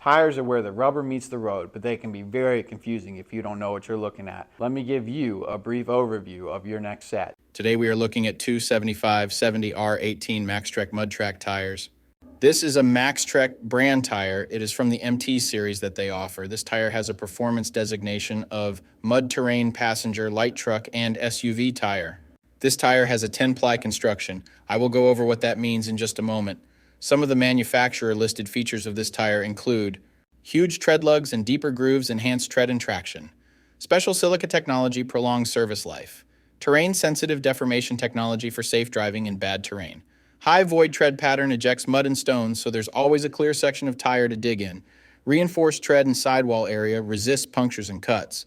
Tires are where the rubber meets the road, but they can be very confusing if you don't know what you're looking at. Let me give you a brief overview of your next set. Today we are looking at two 75/70 R18 Maxtrek Mud Trac tires. This is a Maxtrek brand tire. It is from the MT series that they offer. This tire has a performance designation of mud terrain, passenger, light truck, and SUV tire. This tire has a 10-ply construction. I will go over what that means in just a moment. Some of the manufacturer listed features of this tire include huge tread lugs and deeper grooves enhance tread and traction. Special silica technology prolongs service life. Terrain-sensitive deformation technology for safe driving in bad terrain. High void tread pattern ejects mud and stones, so there's always a clear section of tire to dig in. Reinforced tread and sidewall area resists punctures and cuts.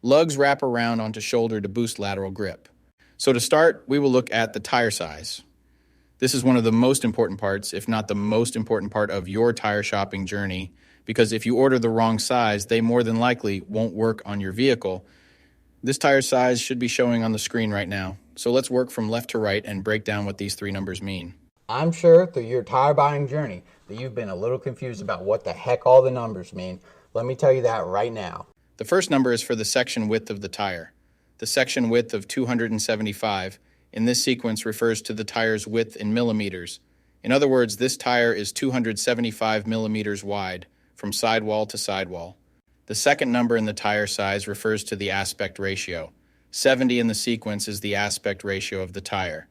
Lugs wrap around onto shoulder to boost lateral grip. So to start, we will look at the tire size. This is one of the most important parts, if not the most important part of your tire shopping journey, because if you order the wrong size, they more than likely won't work on your vehicle. This tire size should be showing on the screen right now. So let's work from left to right and break down what these three numbers mean. I'm sure through your tire buying journey that you've been a little confused about what the heck all the numbers mean. Let me tell you that right now. The first number is for the section width of the tire. The section width of 275 in this sequence refers to the tire's width in millimeters. In other words, this tire is 275 millimeters wide from sidewall to sidewall. The second number in the tire size refers to the aspect ratio. 70 in the sequence is the aspect ratio of the tire.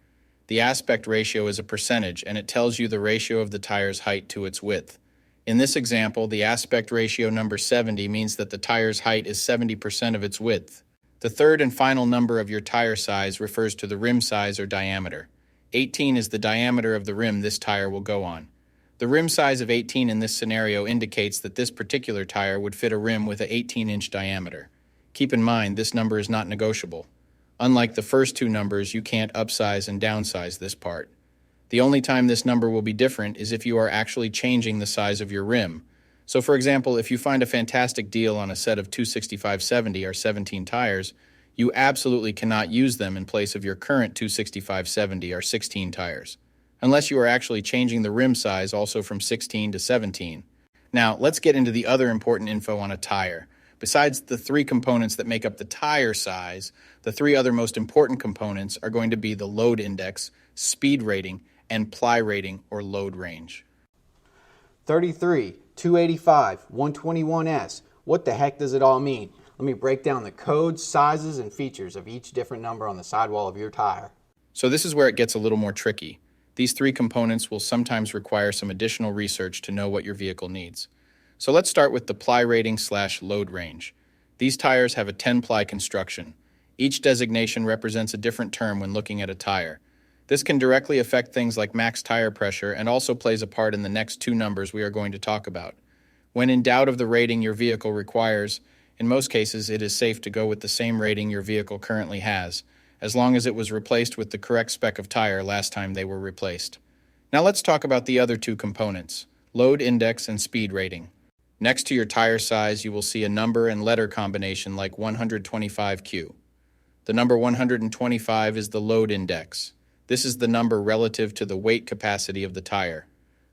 The aspect ratio is a percentage, and it tells you the ratio of the tire's height to its width. In this example, the aspect ratio number 70 means that the tire's height is 70% of its width. The third and final number of your tire size refers to the rim size or diameter. 18 is the diameter of the rim this tire will go on. The rim size of 18 in this scenario indicates that this particular tire would fit a rim with an 18-inch diameter. Keep in mind, this number is not negotiable. Unlike the first two numbers, you can't upsize and downsize this part. The only time this number will be different is if you are actually changing the size of your rim. So for example, if you find a fantastic deal on a set of 265/70 or 17 tires, you absolutely cannot use them in place of your current 265/70 or 16 tires, unless you are actually changing the rim size also from 16 to 17. Now, let's get into the other important info on a tire. Besides the three components that make up the tire size, the three other most important components are going to be the load index, speed rating, and ply rating or load range. 33, 285, 121S. What the heck does it all mean? Let me break down the codes, sizes, and features of each different number on the sidewall of your tire. So this is where it gets a little more tricky. These three components will sometimes require some additional research to know what your vehicle needs. So let's start with the ply rating / load range. These tires have a 10-ply construction. Each designation represents a different term when looking at a tire. This can directly affect things like max tire pressure and also plays a part in the next two numbers we are going to talk about. When in doubt of the rating your vehicle requires, in most cases it is safe to go with the same rating your vehicle currently has, as long as it was replaced with the correct spec of tire last time they were replaced. Now let's talk about the other two components, load index and speed rating. Next to your tire size, you will see a number and letter combination like 125Q. The number 125 is the load index. This is the number relative to the weight capacity of the tire.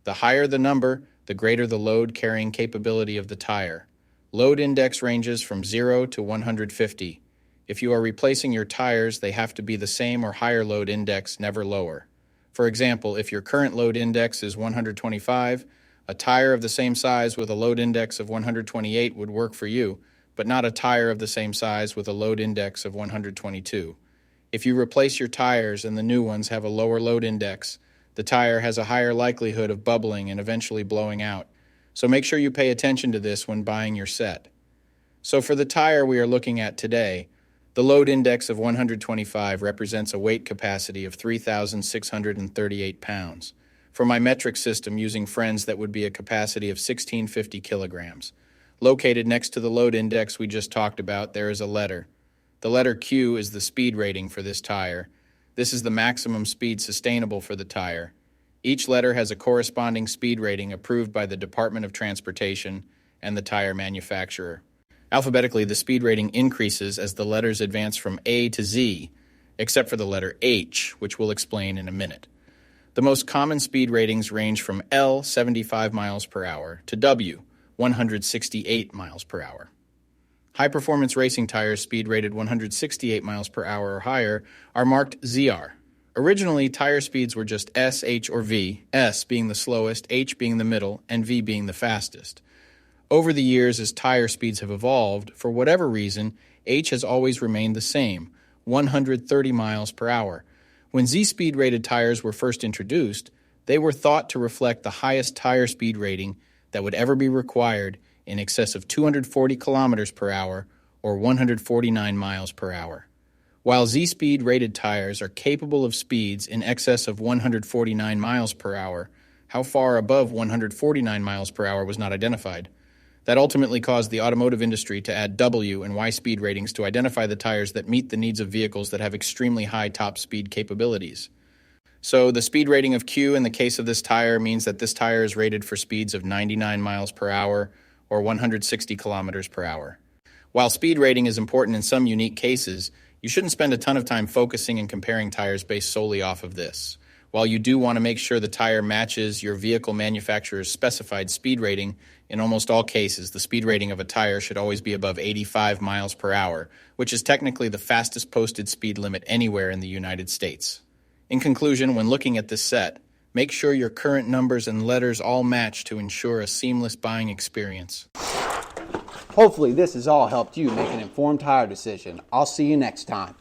The higher the number, the greater the load carrying capability of the tire. Load index ranges from 0 to 150. If you are replacing your tires, they have to be the same or higher load index, never lower. For example, if your current load index is 125, a tire of the same size with a load index of 128 would work for you, but not a tire of the same size with a load index of 122. If you replace your tires and the new ones have a lower load index, the tire has a higher likelihood of bubbling and eventually blowing out. So make sure you pay attention to this when buying your set. So for the tire we are looking at today, the load index of 125 represents a weight capacity of 3,638 pounds. For my metric system using friends, that would be a capacity of 1,650 kilograms. Located next to the load index we just talked about, there is a letter. The letter Q is the speed rating for this tire. This is the maximum speed sustainable for the tire. Each letter has a corresponding speed rating approved by the Department of Transportation and the tire manufacturer. Alphabetically, the speed rating increases as the letters advance from A to Z, except for the letter H, which we'll explain in a minute. The most common speed ratings range from L, 75 miles per hour, to W, 168 miles per hour. High-performance racing tires speed rated 168 miles per hour or higher are marked ZR. Originally, tire speeds were just S, H, or V, S being the slowest, H being the middle, and V being the fastest. Over the years, as tire speeds have evolved, for whatever reason, H has always remained the same, 130 miles per hour. When Z-speed rated tires were first introduced, they were thought to reflect the highest tire speed rating that would ever be required, in excess of 240 kilometers per hour or 149 miles per hour. While Z-speed rated tires are capable of speeds in excess of 149 miles per hour, how far above 149 miles per hour was not identified. That ultimately caused the automotive industry to add W and Y speed ratings to identify the tires that meet the needs of vehicles that have extremely high top speed capabilities. So the speed rating of Q in the case of this tire means that this tire is rated for speeds of 99 miles per hour or 160 kilometers per hour. While speed rating is important in some unique cases, you shouldn't spend a ton of time focusing and comparing tires based solely off of this. While you do want to make sure the tire matches your vehicle manufacturer's specified speed rating, in almost all cases, the speed rating of a tire should always be above 85 miles per hour, which is technically the fastest posted speed limit anywhere in the United States. In conclusion, when looking at this set, make sure your current numbers and letters all match to ensure a seamless buying experience. Hopefully this has all helped you make an informed tire decision. I'll see you next time.